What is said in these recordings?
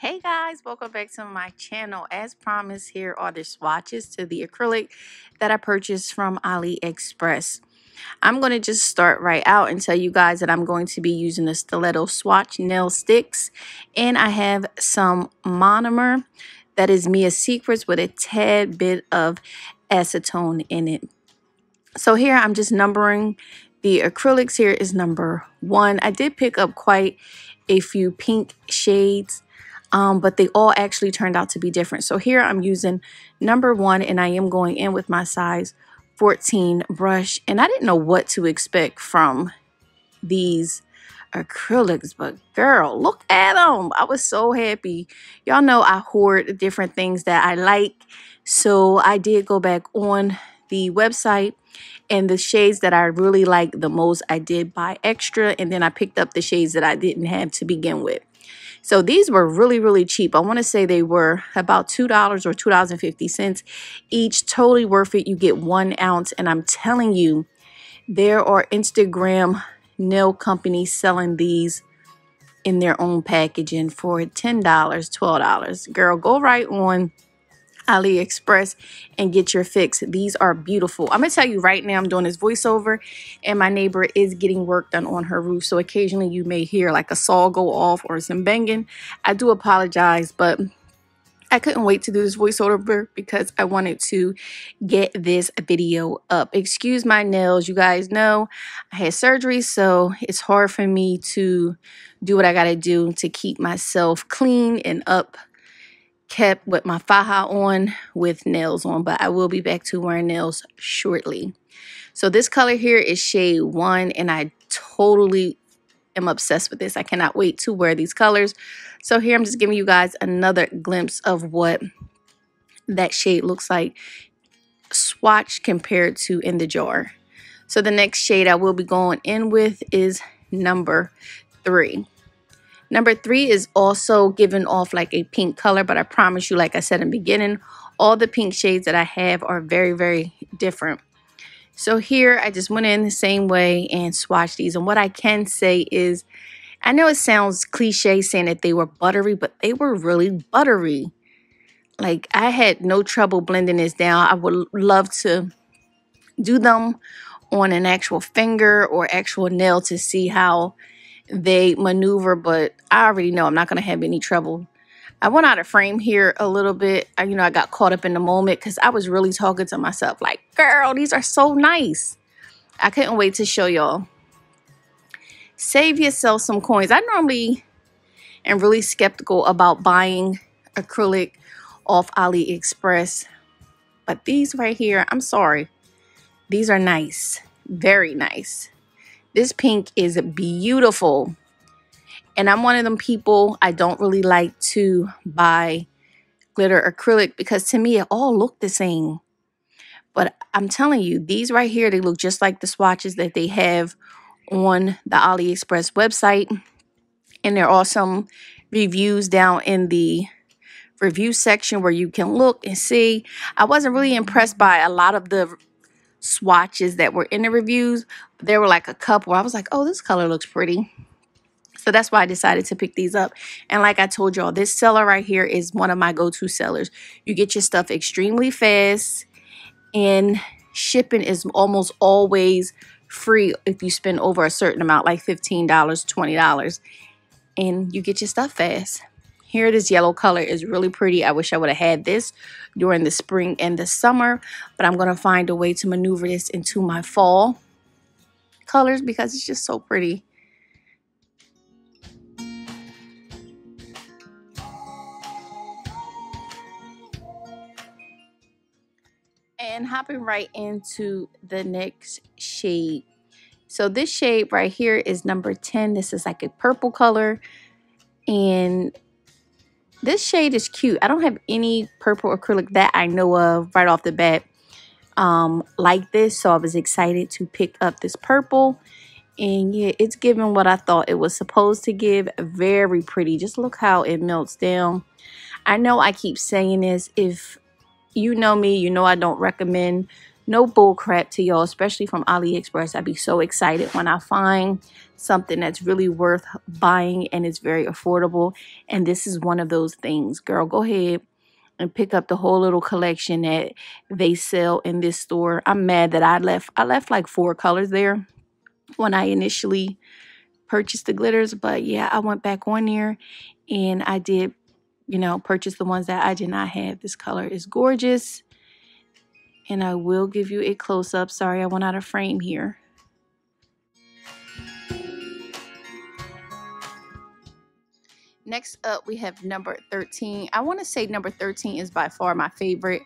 Hey guys, welcome back to my channel. As promised, here are the swatches to the acrylic that I purchased from Aliexpress. I'm going to just start right out and tell you guys that I'm going to be using the stiletto swatch nail sticks, and I have some monomer that is Mia Secrets with a tad bit of acetone in it. So here I'm just numbering the acrylics. Here is number 1. I did pick up quite a few pink shades, but they all actually turned out to be different. So here I'm using number 1, and I am going in with my size 14 brush. And I didn't know what to expect from these acrylics, but girl, look at them. I was so happy. Y'all know I hoard different things that I like. So I did go back on the website, and the shades that I really like the most, I did buy extra, and then I picked up the shades that I didn't have to begin with. So these were really, really cheap. I want to say they were about $2 or $2.50 each. Totally worth it. You get 1 ounce, and I'm telling you, there are Instagram nail companies selling these in their own packaging for $10, $12. Girl, go right on Aliexpress and get your fix. These are beautiful. I'm gonna tell you right now, I'm doing this voiceover and my neighbor is getting work done on her roof, so occasionally you may hear like a saw go off or some banging. I do apologize, but I couldn't wait to do this voiceover because I wanted to get this video up. Excuse my nails. You guys know I had surgery, so it's hard for me to do what I gotta do to keep myself clean and up kept with my faja on with nails on, but I will be back to wearing nails shortly. So this color here is shade 1, and I totally am obsessed with this. I cannot wait to wear these colors. So here I'm just giving you guys another glimpse of what that shade looks like swatch compared to in the jar. So the next shade I will be going in with is number 3. Number 3 is also giving off like a pink color, but I promise you, like I said in the beginning, all the pink shades that I have are very, very different. So here I just went in the same way and swatched these. And what I can say is, I know it sounds cliche saying that they were buttery, but they were really buttery. Like, I had no trouble blending this down. I would love to do them on an actual finger or actual nail to see how they maneuver, but I already know I'm not going to have any trouble. I went out of frame here a little bit. I got caught up in the moment because I was really talking to myself like, girl, these are so nice. I couldn't wait to show y'all. Save yourself some coins. I normally am really skeptical about buying acrylic off AliExpress, but these right here, I'm sorry. These are nice. Very nice. This pink is beautiful. And I'm one of them people, I don't really like to buy glitter acrylic because to me it all look the same. But I'm telling you, these right here, they look just like the swatches that they have on the AliExpress website. And there are some reviews down in the review section where you can look and see. I wasn't really impressed by a lot of the swatches that were in the reviews. There were like a couple where I was like, oh, this color looks pretty. So that's why I decided to pick these up. And like I told y'all, this seller right here is one of my go-to sellers. You get your stuff extremely fast, and shipping is almost always free if you spend over a certain amount, like $15, $20, and you get your stuff fast. Here, this yellow color is really pretty. I wish I would have had this during the spring and the summer, but I'm going to find a way to maneuver this into my fall colors because it's just so pretty. And hopping right into the next shade. So this shade right here is number 10. This is like a purple color, and this shade is cute. I don't have any purple acrylic that I know of right off the bat like this, so I was excited to pick up this purple. And yeah, it's giving what I thought it was supposed to give. Very pretty. Just look how it melts down. I know I keep saying this. If you know me, you know I don't recommend no bull crap to y'all, especially from AliExpress. I'd be so excited when I find something that's really worth buying and it's very affordable. And this is one of those things. Girl, go ahead and pick up the whole little collection that they sell in this store. I'm mad that I left like 4 colors there when I initially purchased the glitters. But yeah, I went back on there and I did, you know, purchase the ones that I did not have. This color is gorgeous. And I will give you a close-up. Sorry, I went out of frame here. Next up, we have number 13. I want to say number 13 is by far my favorite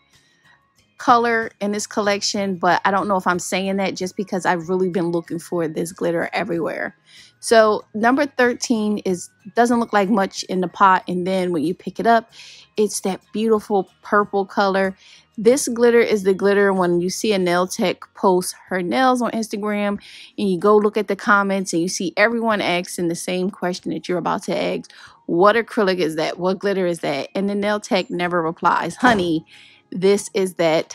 color in this collection, but I don't know if I'm saying that just because I've really been looking for this glitter everywhere. So number 13 doesn't look like much in the pot, and then when you pick it up, it's that beautiful purple color. This glitter is the glitter when you see a nail tech post her nails on Instagram and you go look at the comments and you see everyone asking the same question that you're about to ask. What acrylic is that? What glitter is that? And the nail tech never replies. Honey, this is that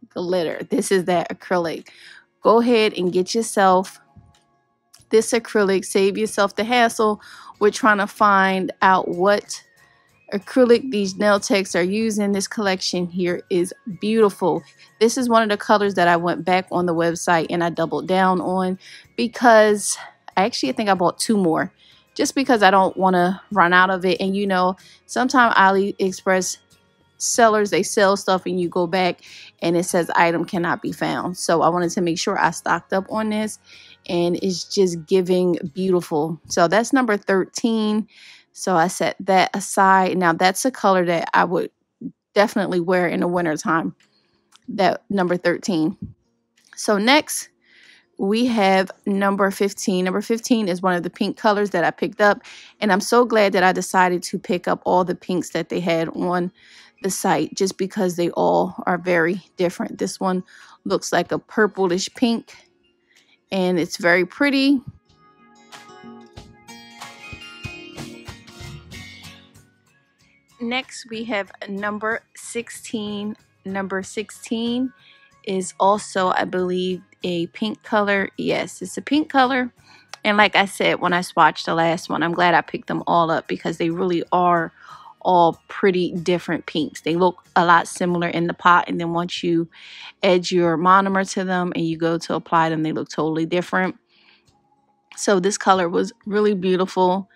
glitter. This is that acrylic. Go ahead and get yourself this acrylic. Save yourself the hassle with trying to find out what acrylic these nail techs are using. This collection here is beautiful. This is one of the colors that I went back on the website and I doubled down on because I think I bought 2 more just because I don't want to run out of it. And you know, sometimes AliExpress sellers, they sell stuff and you go back and it says item cannot be found. So I wanted to make sure I stocked up on this, and it's just giving beautiful. So that's number 13. So I set that aside. Now that's a color that I would definitely wear in the wintertime, that number 13. So next we have number 15. Number 15 is one of the pink colors that I picked up, and I'm so glad that I decided to pick up all the pinks that they had on the site just because they all are very different. This one looks like a purplish pink and it's very pretty. Next we have number 16. Number 16 is also, I believe, a pink color. Yes, it's a pink color. And like I said, when I swatched the last one, I'm glad I picked them all up because they really are all pretty different pinks. They look a lot similar in the pot, and then once you add your monomer to them and you go to apply them, they look totally different. So this color was really beautiful,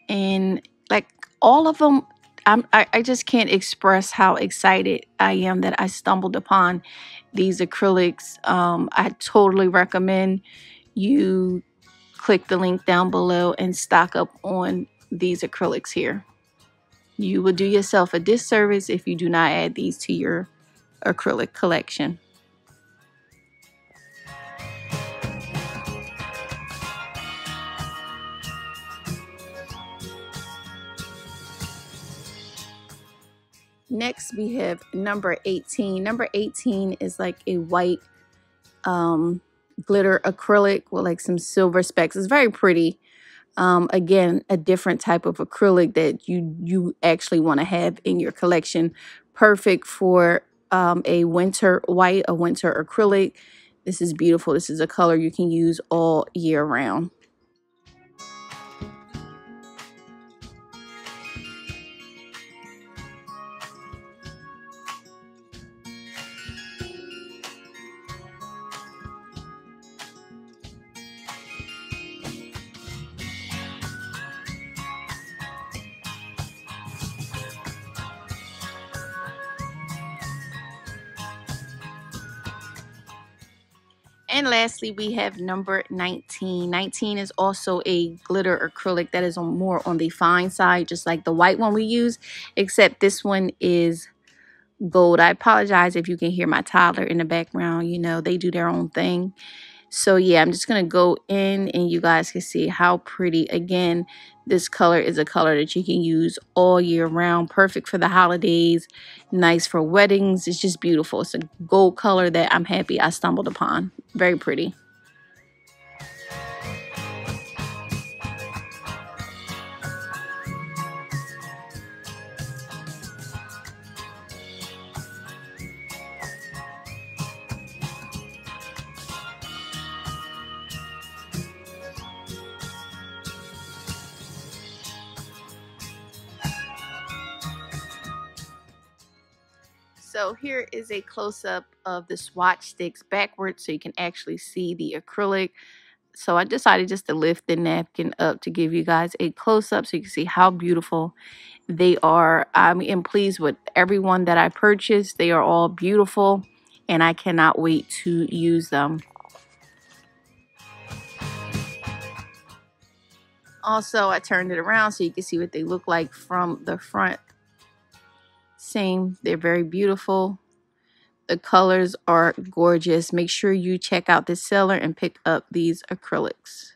and like all of them, I just can't express how excited I am that I stumbled upon these acrylics. I totally recommend you click the link down below and stock up on these acrylics here. You will do yourself a disservice if you do not add these to your acrylic collection. Next, we have number 18. Number 18 is like a white glitter acrylic with like some silver specks. It's very pretty. Again, a different type of acrylic that you actually want to have in your collection. Perfect for a winter white, a winter acrylic. This is beautiful. This is a color you can use all year round. And lastly, we have number 19. 19 is also a glitter acrylic that is more on the fine side, just like the white one we use, except this one is gold. I apologize if you can hear my toddler in the background. You know, they do their own thing. So yeah, I'm just going to go in and you guys can see how pretty. Again, this color is a color that you can use all year round. Perfect for the holidays. Nice for weddings. It's just beautiful. It's a gold color that I'm happy I stumbled upon. Very pretty. So here is a close-up of the swatch sticks backwards so you can actually see the acrylic. So I decided just to lift the napkin up to give you guys a close-up so you can see how beautiful they are. I am pleased with everyone that I purchased. They are all beautiful and I cannot wait to use them. Also, I turned it around so you can see what they look like from the front. Same, they're very beautiful. The colors are gorgeous. Make sure you check out this seller and pick up these acrylics.